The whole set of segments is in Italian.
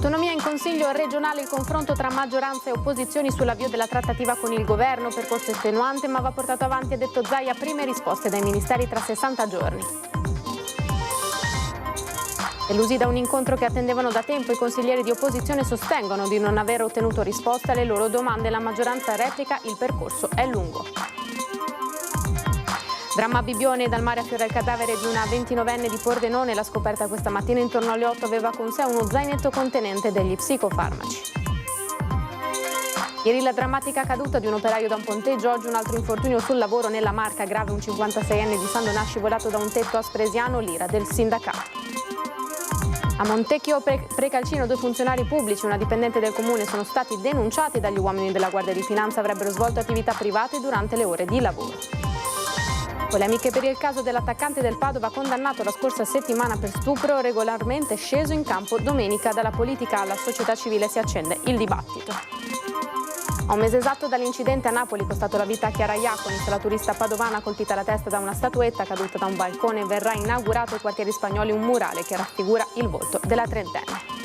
Autonomia in Consiglio regionale, il confronto tra maggioranza e opposizioni sull'avvio della trattativa con il governo, percorso estenuante ma va portato avanti, ha detto Zaia, prime risposte dai ministeri tra 60 giorni. Delusi da un incontro che attendevano da tempo, i consiglieri di opposizione sostengono di non aver ottenuto risposta alle loro domande, la maggioranza replica, il percorso è lungo. Dramma a Bibbione, dal mare affiora il cadavere di una 29enne di Pordenone. La scoperta questa mattina intorno alle 8 aveva con sé uno zainetto contenente degli psicofarmaci. Ieri la drammatica caduta di un operaio da un ponteggio, oggi un altro infortunio sul lavoro nella Marca, grave un 56enne di San Donà scivolato da un tetto a Spresiano, l'ira del sindacato. A Montecchio Precalcino 2 funzionari pubblici e una dipendente del comune sono stati denunciati dagli uomini della Guardia di Finanza, avrebbero svolto attività private durante le ore di lavoro. Polemiche per il caso dell'attaccante del Padova condannato la scorsa settimana per stupro, regolarmente sceso in campo domenica. Dalla politica alla società civile si accende il dibattito. A un mese esatto dall'incidente a Napoli costato la vita a Chiara Iaconis, la turista padovana colpita alla testa da una statuetta caduta da un balcone. Verrà inaugurato ai quartieri spagnoli un murale che raffigura il volto della trentenne.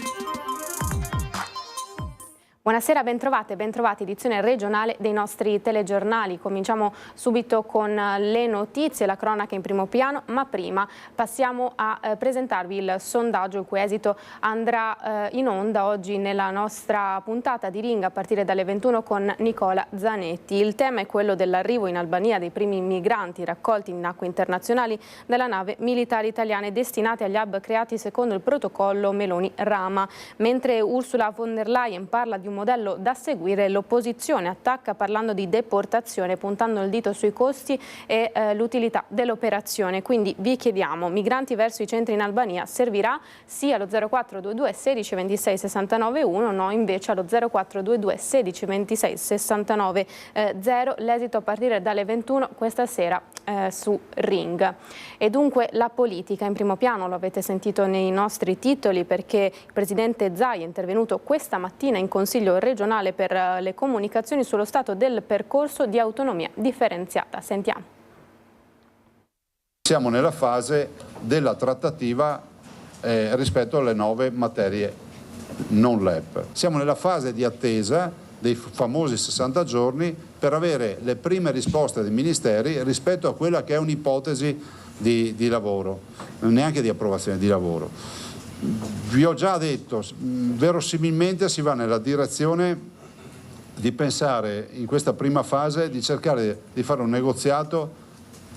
Buonasera, bentrovati, edizione regionale dei nostri telegiornali. Cominciamo subito con le notizie, la cronaca in primo piano, ma prima passiamo a presentarvi il sondaggio il cui esito andrà in onda oggi nella nostra puntata di Ring a partire dalle 21 con Nicola Zanetti. Il tema è quello dell'arrivo in Albania dei primi migranti raccolti in acque internazionali dalla nave militare italiane destinate agli hub creati secondo il protocollo Meloni-Rama. Mentre Ursula von der Leyen parla di un modello da seguire, l'opposizione attacca parlando di deportazione, puntando il dito sui costi e l'utilità dell'operazione. Quindi vi chiediamo, migranti verso i centri in Albania servirà? Sì allo 0422 16 26 69 1, no invece allo 0422 16 26 69 0. L'esito a partire dalle 21 questa sera su Ring. E dunque la politica in primo piano, lo avete sentito nei nostri titoli, perché il presidente Zaia è intervenuto questa mattina in Consiglio regionale per le comunicazioni sullo stato del percorso di autonomia differenziata. Sentiamo. Siamo nella fase della trattativa rispetto alle 9 materie non LEP. Siamo nella fase di attesa dei famosi 60 giorni per avere le prime risposte dei ministeri rispetto a quella che è un'ipotesi di lavoro, neanche di approvazione, di lavoro. Vi ho già detto, verosimilmente si va nella direzione di pensare in questa prima fase di cercare di fare un negoziato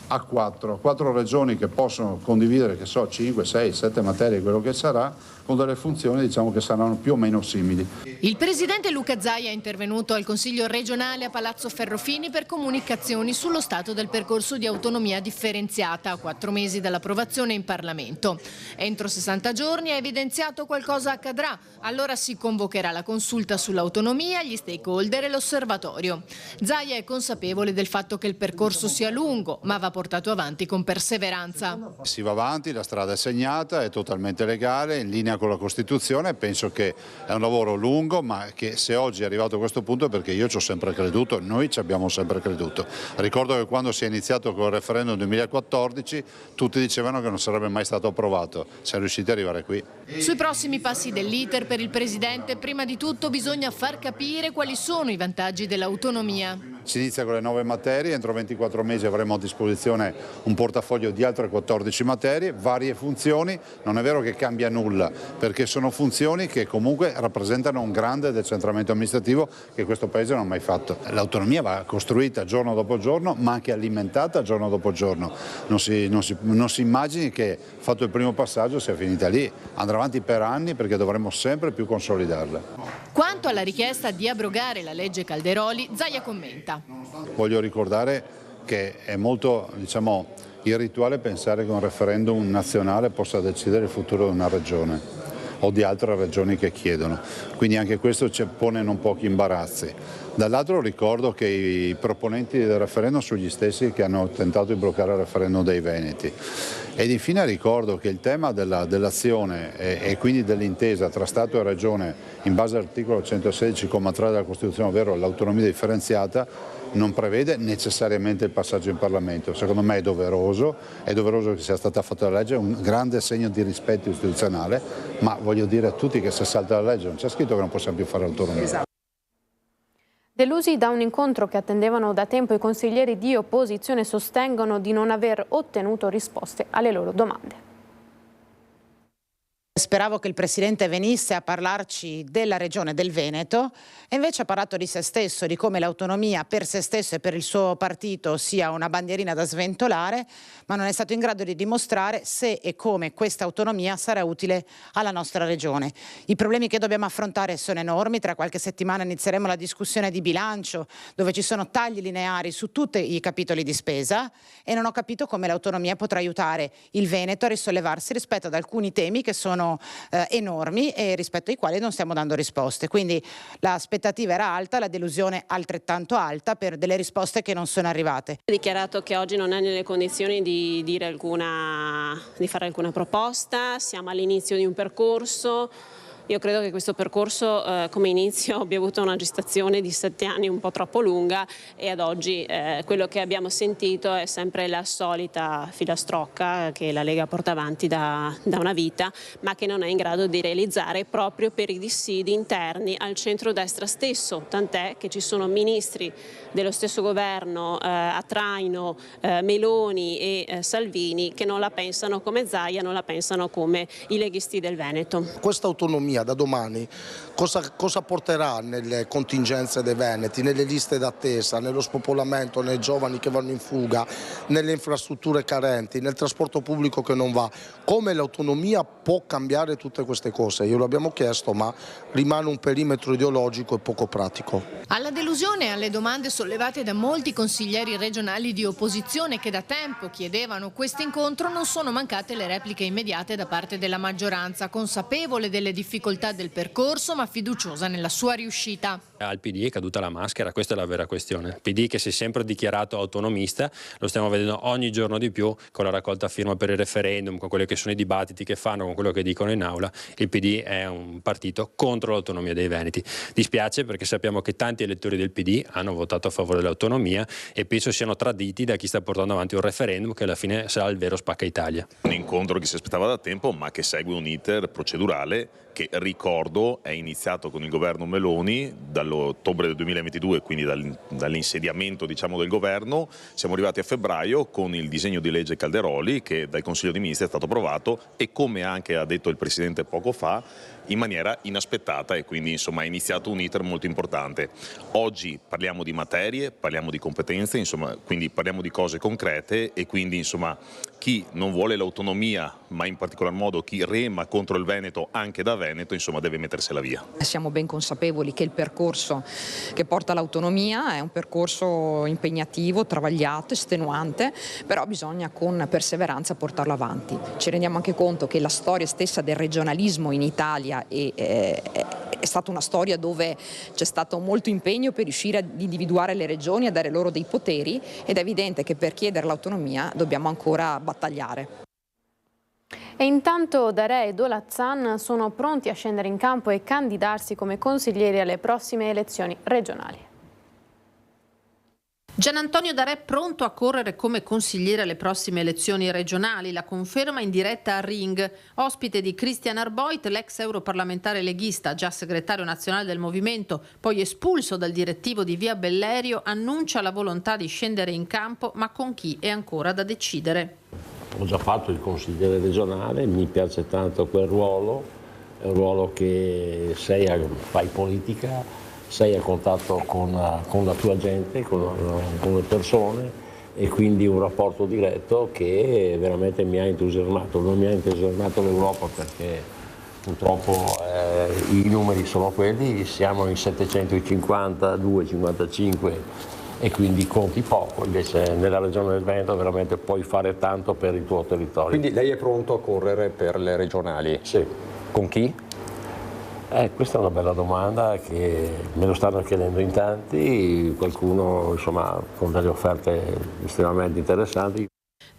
a 4 regioni che possono condividere, che so, 5, 6, 7 materie, quello che sarà, con delle funzioni diciamo che saranno più o meno simili. Il presidente Luca Zaia è intervenuto al Consiglio regionale a Palazzo Ferrofini per comunicazioni sullo stato del percorso di autonomia differenziata a 4 mesi dall'approvazione in Parlamento. Entro 60 giorni ha evidenziato qualcosa accadrà, allora si convocherà la consulta sull'autonomia, gli stakeholder e l'osservatorio. Zaia è consapevole del fatto che il percorso sia lungo, ma va portato avanti con perseveranza. Si va avanti, la strada è segnata, è totalmente legale, in linea con la Costituzione. Penso che è un lavoro lungo, ma che se oggi è arrivato a questo punto è perché io ci ho sempre creduto, noi ci abbiamo sempre creduto. Ricordo che quando si è iniziato con il referendum 2014 tutti dicevano che non sarebbe mai stato approvato, siamo riusciti ad arrivare qui. Sui prossimi passi dell'iter per il presidente, prima di tutto bisogna far capire quali sono i vantaggi dell'autonomia. Si inizia con le 9 materie, entro 24 mesi avremo a disposizione un portafoglio di altre 14 materie, varie funzioni. Non è vero che cambia nulla, perché sono funzioni che comunque rappresentano un grande decentramento amministrativo che questo Paese non ha mai fatto. L'autonomia va costruita giorno dopo giorno, ma anche alimentata giorno dopo giorno. Non si immagini che fatto il primo passaggio sia finita lì, andrà avanti per anni perché dovremo sempre più consolidarla. Quanto alla richiesta di abrogare la legge Calderoli, Zaia commenta. Voglio ricordare che è molto, irrituale pensare che un referendum nazionale possa decidere il futuro di una regione o di altre regioni che chiedono, quindi anche questo ci pone non pochi imbarazzi. Dall'altro ricordo che i proponenti del referendum sono gli stessi che hanno tentato di bloccare il referendum dei Veneti Ed infine ricordo che il tema dell'azione e quindi dell'intesa tra Stato e Regione in base all'articolo 116,3 della Costituzione, ovvero l'autonomia differenziata, non prevede necessariamente il passaggio in Parlamento. Secondo me è doveroso che sia stata fatta la legge, è un grande segno di rispetto istituzionale, ma voglio dire a tutti che se salta la legge non c'è scritto che non possiamo più fare l'autonomia. Esatto. Delusi da un incontro che attendevano da tempo, i consiglieri di opposizione sostengono di non aver ottenuto risposte alle loro domande. Speravo che il Presidente venisse a parlarci della Regione del Veneto e invece ha parlato di se stesso, di come l'autonomia per se stesso e per il suo partito sia una bandierina da sventolare, ma non è stato in grado di dimostrare se e come questa autonomia sarà utile alla nostra Regione. I problemi che dobbiamo affrontare sono enormi, tra qualche settimana inizieremo la discussione di bilancio dove ci sono tagli lineari su tutti i capitoli di spesa e non ho capito come l'autonomia potrà aiutare il Veneto a risollevarsi rispetto ad alcuni temi che sono enormi e rispetto ai quali non stiamo dando risposte. Quindi l'aspettativa era alta, la delusione altrettanto alta per delle risposte che non sono arrivate. Ha dichiarato che oggi non è nelle condizioni di fare alcuna proposta, siamo all'inizio di un percorso. Io credo che questo percorso come inizio abbia avuto una gestazione di 7 anni un po' troppo lunga e ad oggi quello che abbiamo sentito è sempre la solita filastrocca che la Lega porta avanti da una vita, ma che non è in grado di realizzare proprio per i dissidi interni al centrodestra stesso, tant'è che ci sono ministri dello stesso governo a traino, Meloni e Salvini, che non la pensano come Zaia, non la pensano come i leghisti del Veneto. Questa autonomia da domani cosa porterà nelle contingenze dei veneti, nelle liste d'attesa, nello spopolamento, nei giovani che vanno in fuga, nelle infrastrutture carenti, nel trasporto pubblico che non va? Come l'autonomia può cambiare tutte queste cose? Io l'abbiamo chiesto, ma rimane un perimetro ideologico e poco pratico. Alla delusione e alle domande sollevate da molti consiglieri regionali di opposizione che da tempo chiedevano questo incontro non sono mancate le repliche immediate da parte della maggioranza, consapevole delle difficoltà del percorso ma fiduciosa nella sua riuscita. Al PD è caduta la maschera, questa è la vera questione. Il PD che si è sempre dichiarato autonomista, lo stiamo vedendo ogni giorno di più con la raccolta firma per il referendum, con quelli che sono i dibattiti che fanno, con quello che dicono in aula. Il PD è un partito contro l'autonomia dei veneti. Dispiace perché sappiamo che tanti elettori del PD hanno votato a favore dell'autonomia e penso siano traditi da chi sta portando avanti un referendum che alla fine sarà il vero spacca Italia. Un incontro che si aspettava da tempo ma che segue un iter procedurale che, ricordo, è iniziato con il governo Meloni dall'ottobre del 2022, quindi dall'insediamento del governo. Siamo arrivati a febbraio con il disegno di legge Calderoli che dal Consiglio dei Ministri è stato approvato e, come anche ha detto il Presidente poco fa, in maniera inaspettata, e quindi insomma è iniziato un iter molto importante. Oggi parliamo di materie, parliamo di competenze, insomma, quindi parliamo di cose concrete e quindi insomma chi non vuole l'autonomia, ma in particolar modo chi rema contro il Veneto anche da Veneto, insomma deve mettersela via. Siamo ben consapevoli che il percorso che porta all'autonomia è un percorso impegnativo, travagliato, estenuante, però bisogna con perseveranza portarlo avanti. Ci rendiamo anche conto che la storia stessa del regionalismo in Italia è stata una storia dove c'è stato molto impegno per riuscire ad individuare le regioni, a dare loro dei poteri, ed è evidente che per chiedere l'autonomia dobbiamo ancora battagliare. E intanto Darè e Dolazzan sono pronti a scendere in campo e candidarsi come consiglieri alle prossime elezioni regionali. Gianantonio Darè pronto a correre come consigliere alle prossime elezioni regionali, la conferma in diretta a Ring. Ospite di Christian Arboit, l'ex europarlamentare leghista, già segretario nazionale del movimento, poi espulso dal direttivo di Via Bellerio, annuncia la volontà di scendere in campo, ma con chi è ancora da decidere. Ho già fatto il consigliere regionale, mi piace tanto quel ruolo, è un ruolo che fai politica, sei a contatto con la tua gente, con le persone, e quindi un rapporto diretto che veramente mi ha entusiasmato. Non mi ha entusiasmato l'Europa perché purtroppo i numeri sono quelli, siamo in 752, 55 e quindi conti poco, invece nella regione del Veneto veramente puoi fare tanto per il tuo territorio. Quindi lei è pronto a correre per le regionali? Sì. Con chi? Questa è una bella domanda che me lo stanno chiedendo in tanti, qualcuno insomma con delle offerte estremamente interessanti.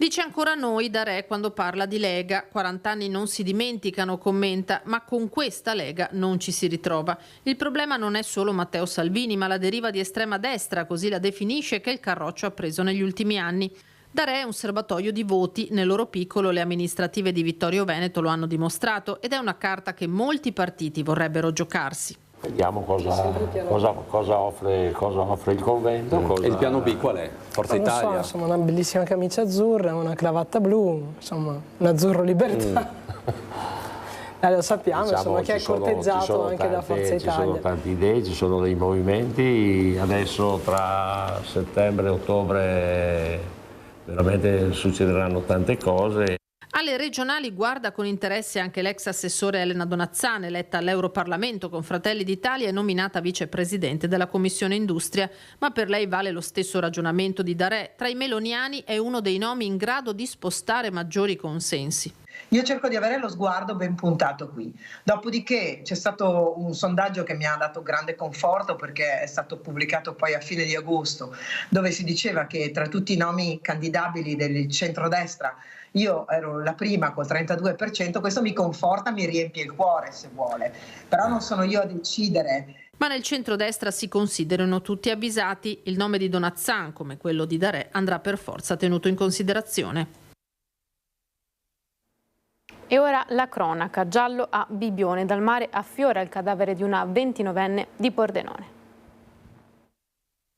Dice ancora noi da Re quando parla di Lega. 40 anni non si dimenticano, commenta, ma con questa Lega non ci si ritrova. Il problema non è solo Matteo Salvini, ma la deriva di estrema destra, così la definisce, che il Carroccio ha preso negli ultimi anni. Da Re è un serbatoio di voti, nel loro piccolo le amministrative di Vittorio Veneto lo hanno dimostrato, ed è una carta che molti partiti vorrebbero giocarsi. Vediamo cosa offre il convento. E il piano B qual è? Forza Italia? Non so, insomma, una bellissima camicia azzurra, una cravatta blu, insomma, un azzurro libertà. Lo sappiamo, diciamo, insomma, che è corteggiato anche da Forza Italia. Ci sono tante idee, ci sono dei movimenti, adesso tra settembre e ottobre veramente succederanno tante cose. Alle regionali guarda con interesse anche l'ex assessore Elena Donazzane, eletta all'Europarlamento con Fratelli d'Italia e nominata vicepresidente della Commissione Industria, ma per lei vale lo stesso ragionamento di Darè. Tra i meloniani è uno dei nomi in grado di spostare maggiori consensi. Io cerco di avere lo sguardo ben puntato qui. Dopodiché c'è stato un sondaggio che mi ha dato grande conforto, perché è stato pubblicato poi a fine di agosto, dove si diceva che tra tutti i nomi candidabili del centrodestra io ero la prima col 32%, questo mi conforta, mi riempie il cuore se vuole, però non sono io a decidere. Ma nel centrodestra si considerano tutti avvisati, il nome di Donazzan, come quello di Darè, andrà per forza tenuto in considerazione. E ora la cronaca, giallo a Bibbione, dal mare affiora il cadavere di una 29enne di Pordenone.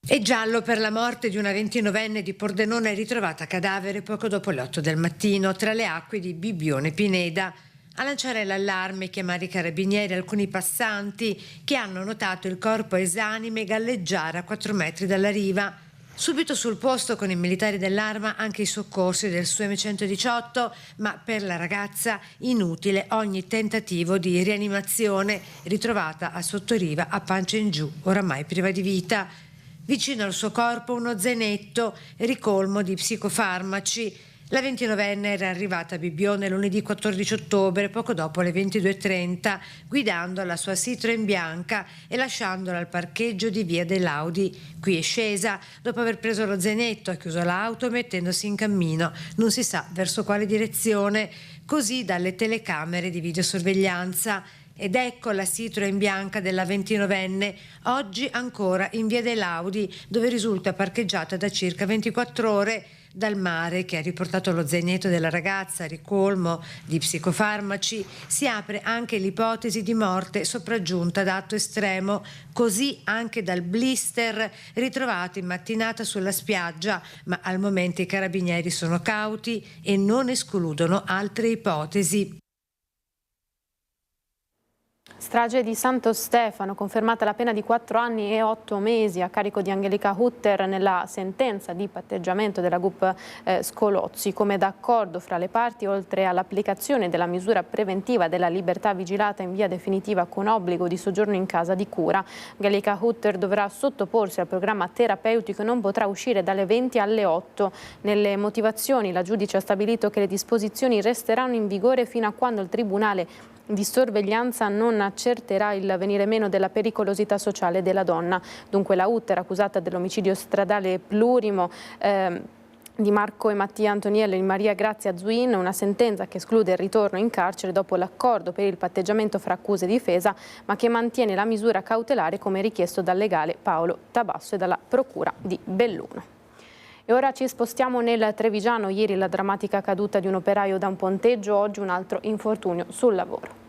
È giallo per la morte di una 29enne di Pordenone ritrovata cadavere poco dopo le 8 del mattino tra le acque di Bibbione Pineda. A lanciare l'allarme e chiamare i carabinieri alcuni passanti che hanno notato il corpo esanime galleggiare a 4 metri dalla riva. Subito sul posto con i militari dell'Arma anche i soccorsi del SUEM 118, ma per la ragazza inutile ogni tentativo di rianimazione, ritrovata a sottoriva a pancia in giù, oramai priva di vita. Vicino al suo corpo uno zainetto ricolmo di psicofarmaci. La 29enne era arrivata a Bibbione lunedì 14 ottobre, poco dopo le 22:30, guidando la sua Citroen bianca e lasciandola al parcheggio di via dei Laudi. Qui è scesa, dopo aver preso lo zainetto, ha chiuso l'auto mettendosi in cammino, non si sa verso quale direzione, così dalle telecamere di videosorveglianza. Ed ecco la Citroen bianca della 29enne, oggi ancora in via dei Laudi, dove risulta parcheggiata da circa 24 ore. Dal mare, che ha riportato lo zainetto della ragazza ricolmo di psicofarmaci, si apre anche l'ipotesi di morte sopraggiunta da atto estremo, così anche dal blister ritrovato in mattinata sulla spiaggia, ma al momento i carabinieri sono cauti e non escludono altre ipotesi. Strage di Santo Stefano, confermata la pena di 4 anni e 8 mesi a carico di Angelica Hutter nella sentenza di patteggiamento della GUP Scolozzi. Come d'accordo fra le parti, oltre all'applicazione della misura preventiva della libertà vigilata in via definitiva con obbligo di soggiorno in casa di cura, Angelica Hutter dovrà sottoporsi al programma terapeutico e non potrà uscire dalle 20 alle 8. Nelle motivazioni la giudice ha stabilito che le disposizioni resteranno in vigore fino a quando il Tribunale di sorveglianza non accerterà il venire meno della pericolosità sociale della donna. Dunque la Hutter, accusata dell'omicidio stradale plurimo di Marco e Mattia Antoniello e di Maria Grazia Zuin, una sentenza che esclude il ritorno in carcere dopo l'accordo per il patteggiamento fra accusa e difesa, ma che mantiene la misura cautelare come richiesto dal legale Paolo Tabasso e dalla procura di Belluno. E ora ci spostiamo nel Trevigiano. Ieri la drammatica caduta di un operaio da un ponteggio, oggi un altro infortunio sul lavoro.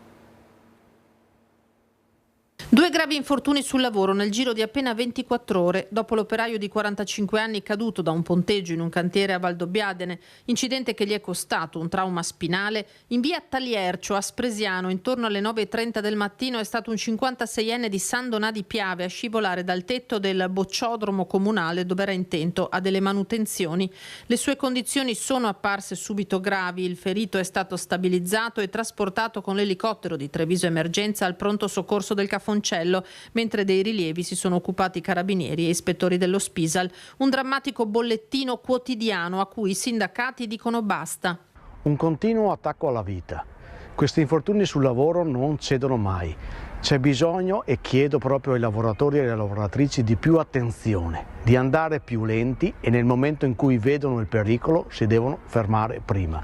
2 gravi infortuni sul lavoro nel giro di appena 24 ore dopo l'operaio di 45 anni caduto da un ponteggio in un cantiere a Valdobbiadene, incidente che gli è costato un trauma spinale. In via Taliercio a Spresiano, intorno alle 9:30 del mattino, è stato un 56enne di San Donà di Piave a scivolare dal tetto del bocciodromo comunale dove era intento a delle manutenzioni. Le sue condizioni sono apparse subito gravi, il ferito è stato stabilizzato e trasportato con l'elicottero di Treviso Emergenza al pronto soccorso del Cafoncello, mentre dei rilievi si sono occupati carabinieri e ispettori dello Spisal. Un drammatico bollettino quotidiano a cui i sindacati dicono basta. Un continuo attacco alla vita. Questi infortuni sul lavoro non cedono mai. C'è bisogno, e chiedo proprio ai lavoratori e alle lavoratrici, di più attenzione, di andare più lenti e nel momento in cui vedono il pericolo si devono fermare prima.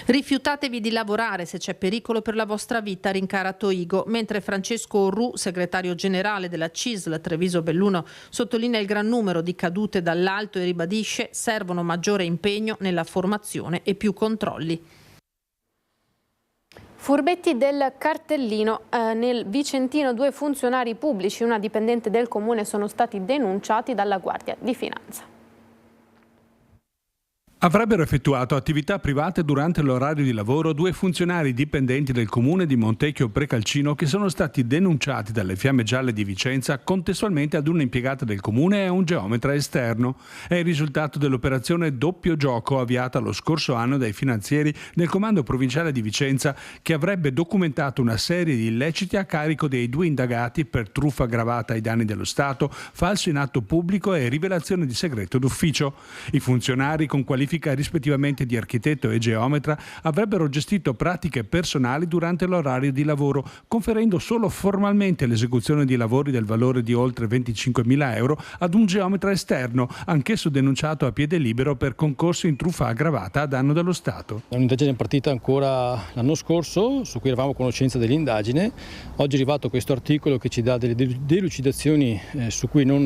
Rifiutatevi di lavorare se c'è pericolo per la vostra vita, rincara Toigo, mentre Francesco Orru, segretario generale della CISL Treviso Belluno, sottolinea il gran numero di cadute dall'alto e ribadisce servono maggiore impegno nella formazione e più controlli. Furbetti del cartellino. Nel Vicentino 2 funzionari pubblici e una dipendente del comune sono stati denunciati dalla Guardia di Finanza. Avrebbero effettuato attività private durante l'orario di lavoro 2 funzionari dipendenti del comune di Montecchio Precalcino che sono stati denunciati dalle Fiamme Gialle di Vicenza contestualmente ad un'impiegata del comune e a un geometra esterno. È il risultato dell'operazione Doppio Gioco avviata lo scorso anno dai finanzieri del Comando Provinciale di Vicenza, che avrebbe documentato una serie di illeciti a carico dei 2 indagati per truffa aggravata ai danni dello Stato, falso in atto pubblico e rivelazione di segreto d'ufficio. I funzionari, con qualifica rispettivamente di architetto e geometra, avrebbero gestito pratiche personali durante l'orario di lavoro, conferendo solo formalmente l'esecuzione di lavori del valore di oltre 25.000 euro ad un geometra esterno, anch'esso denunciato a piede libero per concorso in truffa aggravata a danno dello Stato. È un'indagine partita ancora l'anno scorso, su cui eravamo a conoscenza dell'indagine. Oggi è arrivato questo articolo che ci dà delle delucidazioni su cui non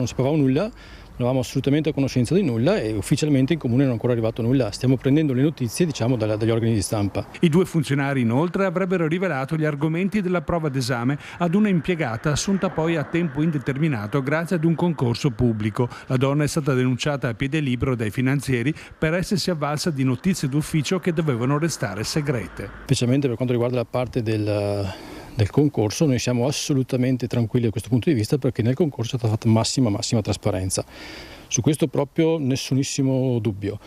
sapevamo nulla. Non avevamo assolutamente a conoscenza di nulla e ufficialmente in comune non è ancora arrivato nulla. Stiamo prendendo le notizie, dagli organi di stampa. I 2 funzionari inoltre avrebbero rivelato gli argomenti della prova d'esame ad una impiegata assunta poi a tempo indeterminato grazie ad un concorso pubblico. La donna è stata denunciata a piede libero dai finanzieri per essersi avvalsa di notizie d'ufficio che dovevano restare segrete. Specialmente per quanto riguarda la parte del concorso, noi siamo assolutamente tranquilli da questo punto di vista, perché nel concorso è stata fatta massima trasparenza. Su questo proprio nessunissimo dubbio.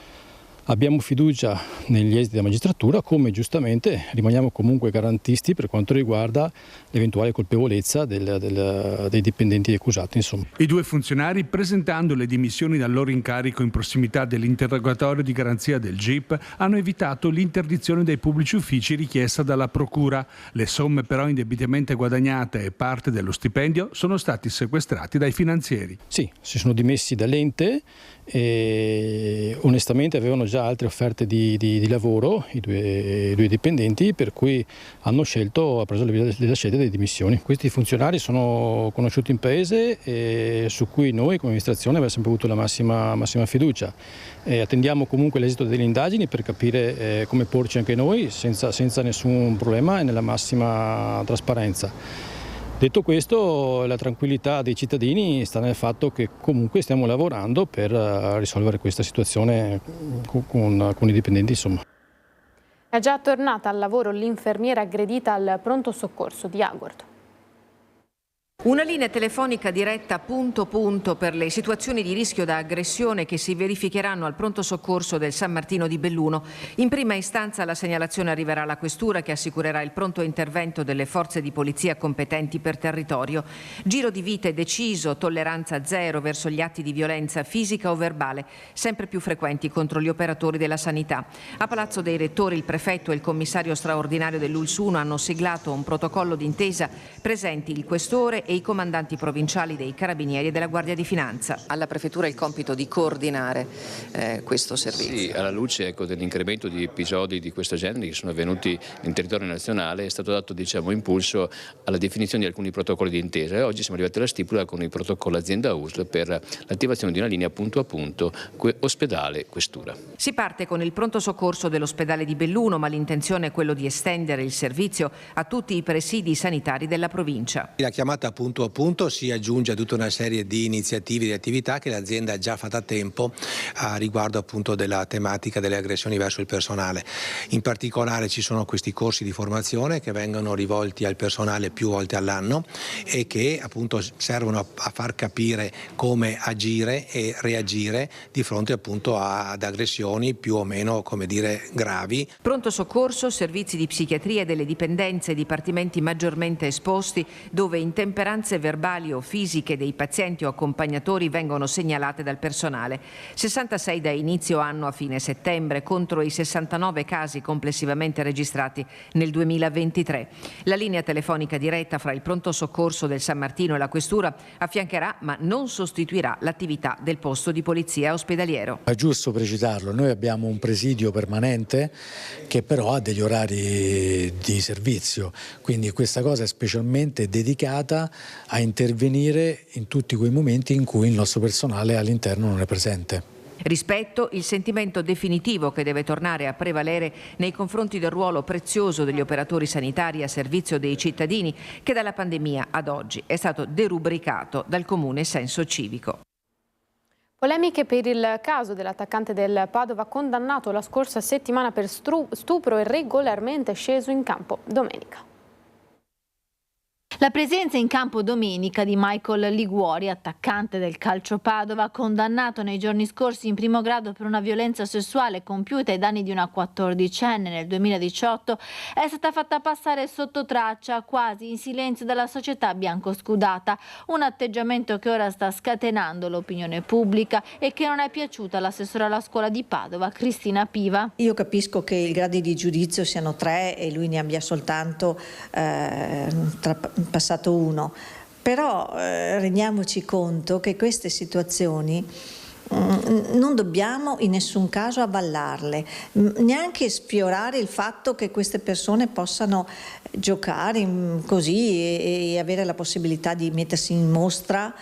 Abbiamo fiducia negli esiti della magistratura, come giustamente rimaniamo comunque garantisti per quanto riguarda l'eventuale colpevolezza dei dipendenti accusati. Insomma. I 2 funzionari, presentando le dimissioni dal loro incarico in prossimità dell'interrogatorio di garanzia del GIP, hanno evitato l'interdizione dai pubblici uffici richiesta dalla Procura. Le somme però indebitamente guadagnate e parte dello stipendio sono stati sequestrati dai finanzieri. Sì, si sono dimessi dall'ente e onestamente avevano già altre offerte di lavoro i due dipendenti, per cui hanno preso le scelte delle dimissioni. Questi funzionari sono conosciuti in paese e su cui noi come amministrazione abbiamo sempre avuto la massima fiducia. Attendiamo comunque l'esito delle indagini per capire come porci anche noi senza nessun problema e nella massima trasparenza. Detto questo, la tranquillità dei cittadini sta nel fatto che comunque stiamo lavorando per risolvere questa situazione con i dipendenti. Insomma. È già tornata al lavoro l'infermiera aggredita al pronto soccorso di Agordo. Una linea telefonica diretta punto per le situazioni di rischio da aggressione che si verificheranno al pronto soccorso del San Martino di Belluno. In prima istanza la segnalazione arriverà alla questura, che assicurerà il pronto intervento delle forze di polizia competenti per territorio. Giro di vite deciso, tolleranza zero verso gli atti di violenza fisica o verbale, sempre più frequenti contro gli operatori della sanità. A Palazzo dei Rettori il prefetto e il commissario straordinario dell'ULS 1 hanno siglato un protocollo d'intesa, presenti il questore e i comandanti provinciali dei Carabinieri e della Guardia di Finanza. Alla Prefettura il compito di coordinare questo servizio. Sì, alla luce dell'incremento di episodi di questo genere che sono avvenuti in territorio nazionale, è stato dato impulso alla definizione di alcuni protocolli di intesa e oggi siamo arrivati alla stipula con il protocollo azienda USL per l'attivazione di una linea punto a punto ospedale-questura. Si parte con il pronto soccorso dell'ospedale di Belluno, ma l'intenzione è quello di estendere il servizio a tutti i presidi sanitari della provincia. La chiamata punto a punto si aggiunge a tutta una serie di iniziative e di attività che l'azienda ha già fatto a tempo a riguardo appunto della tematica delle aggressioni verso il personale. In particolare ci sono questi corsi di formazione che vengono rivolti al personale più volte all'anno e che appunto servono a far capire come agire e reagire di fronte appunto ad aggressioni più o meno, come dire, gravi. Pronto soccorso, servizi di psichiatria e delle dipendenze, dipartimenti maggiormente esposti dove intemperanze circostanze verbali o fisiche dei pazienti o accompagnatori vengono segnalate dal personale. 66 da inizio anno a fine settembre contro i 69 casi complessivamente registrati nel 2023. La linea telefonica diretta fra il pronto soccorso del San Martino e la questura affiancherà ma non sostituirà l'attività del posto di polizia ospedaliero. È giusto precisarlo, noi abbiamo un presidio permanente che però ha degli orari di servizio, quindi questa cosa è specialmente dedicata a intervenire in tutti quei momenti in cui il nostro personale all'interno non è presente. Rispetto, il sentimento definitivo che deve tornare a prevalere nei confronti del ruolo prezioso degli operatori sanitari a servizio dei cittadini che dalla pandemia ad oggi è stato derubricato dal comune senso civico. Polemiche per il caso dell'attaccante del Padova condannato la scorsa settimana per stupro e regolarmente sceso in campo domenica. La presenza in campo domenica di Michael Liguori, attaccante del Calcio Padova, condannato nei giorni scorsi in primo grado per una violenza sessuale compiuta ai danni di una 14enne nel 2018, è stata fatta passare sotto traccia, quasi in silenzio, dalla società biancoscudata, un atteggiamento che ora sta scatenando l'opinione pubblica e che non è piaciuta all'assessore alla scuola di Padova, Cristina Piva. Io capisco che i gradi di giudizio siano 3 e lui ne abbia soltanto passato 1, però rendiamoci conto che queste situazioni non dobbiamo in nessun caso avallarle, neanche sfiorare il fatto che queste persone possano giocare così e avere la possibilità di mettersi in mostra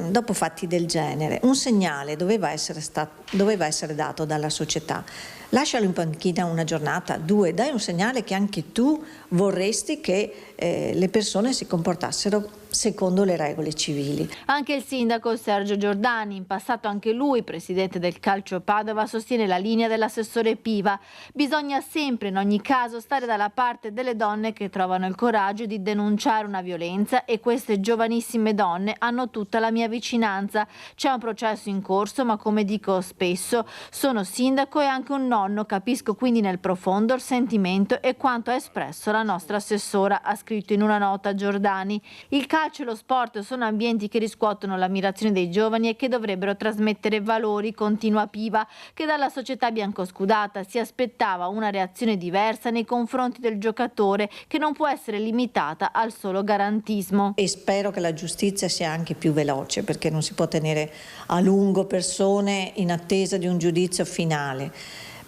dopo fatti del genere. Un segnale doveva essere dato dalla società. Lascialo in panchina una giornata, 2, dai un segnale che anche tu vorresti che le persone si comportassero secondo le regole civili. Anche il sindaco Sergio Giordani, in passato anche lui presidente del Calcio Padova, sostiene la linea dell'assessore Piva. Bisogna sempre in ogni caso stare dalla parte delle donne che trovano il coraggio di denunciare una violenza e queste giovanissime donne hanno tutta la mia vicinanza. C'è un processo in corso, ma come dico spesso sono sindaco e anche un nonno, capisco quindi nel profondo il sentimento e quanto ha espresso la nostra assessora, ha scritto in una nota Giordani. Il calcio e lo sport sono ambienti che riscuotono l'ammirazione dei giovani e che dovrebbero trasmettere valori, continua Piva, che dalla società biancoscudata si aspettava una reazione diversa nei confronti del giocatore, che non può essere limitata al solo garantismo. E spero che la giustizia sia anche più veloce, perché non si può tenere a lungo persone in attesa di un giudizio finale.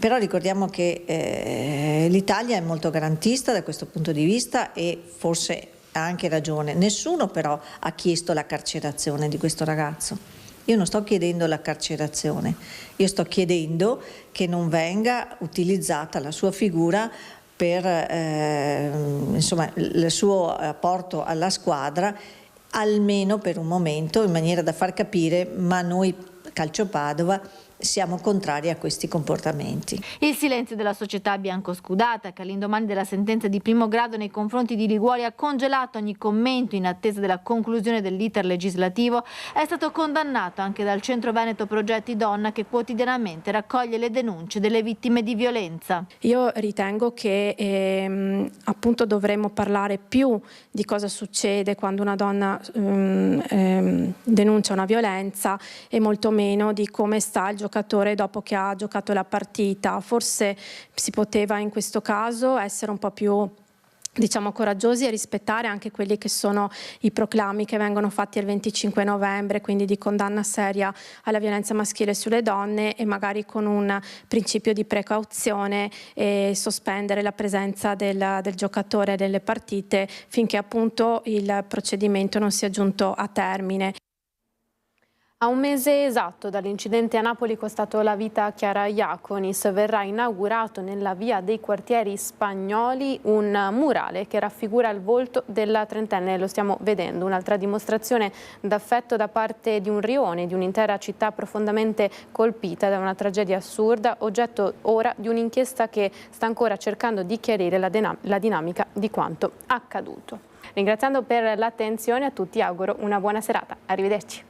Però ricordiamo che l'Italia è molto garantista da questo punto di vista e forse ha anche ragione. Nessuno però ha chiesto la carcerazione di questo ragazzo. Io non sto chiedendo la carcerazione, io sto chiedendo che non venga utilizzata la sua figura per il suo apporto alla squadra, almeno per un momento, in maniera da far capire, ma noi Calcio Padova siamo contrari a questi comportamenti. Il silenzio della società biancoscudata, che all'indomani della sentenza di primo grado nei confronti di Liguori ha congelato ogni commento in attesa della conclusione dell'iter legislativo, è stato condannato anche dal Centro Veneto Progetti Donna, che quotidianamente raccoglie le denunce delle vittime di violenza. Io ritengo che appunto dovremmo parlare più di cosa succede quando una donna denuncia una violenza e molto meno di come sta il giocatore dopo che ha giocato la partita. Forse si poteva in questo caso essere un po' più coraggiosi e rispettare anche quelli che sono i proclami che vengono fatti il 25 novembre, quindi di condanna seria alla violenza maschile sulle donne e magari con un principio di precauzione e sospendere la presenza del giocatore delle partite finché appunto il procedimento non sia giunto a termine. A un mese esatto dall'incidente a Napoli costato la vita a Chiara Iaconis, verrà inaugurato nella via dei Quartieri Spagnoli un murale che raffigura il volto della trentenne. Lo stiamo vedendo, un'altra dimostrazione d'affetto da parte di un rione, di un'intera città profondamente colpita da una tragedia assurda, oggetto ora di un'inchiesta che sta ancora cercando di chiarire la dinamica di quanto accaduto. Ringraziando per l'attenzione a tutti, auguro una buona serata. Arrivederci.